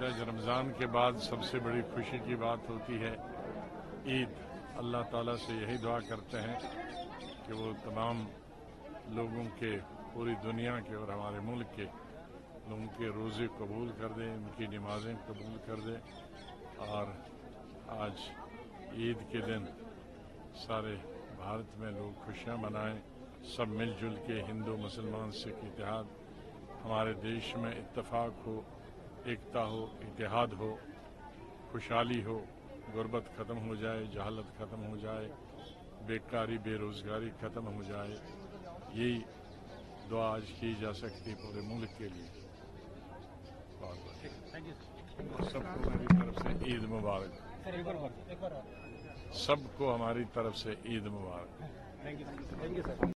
माह रमज़ान के बाद सबसे बड़ी खुशी की बात होती है ईद। अल्लाह ताला से यही दुआ करते हैं कि वो तमाम लोगों के, पूरी दुनिया के और हमारे मुल्क के लोगों के रोज़े कबूल कर दे, उनकी नमाज़ें कबूल कर दे। और आज ईद के दिन सारे भारत में लोग खुशियाँ मनाएं, सब मिलजुल के, हिंदू मुसलमान सिख इत्तेहाद, हमारे देश में इत्तेफाक हो, एकता हो, इत्तेहाद हो, खुशहाली हो, गुर्बत ख़त्म हो जाए, जहालत ख़त्म हो जाए, बेकारी बेरोज़गारी ख़त्म हो जाए। यही दुआ आज की जा सकती पूरे मुल्क के लिए। सबको मेरी तरफ से ईद मुबारक। सबको हमारी तरफ से ईद मुबारक। Thank you sir.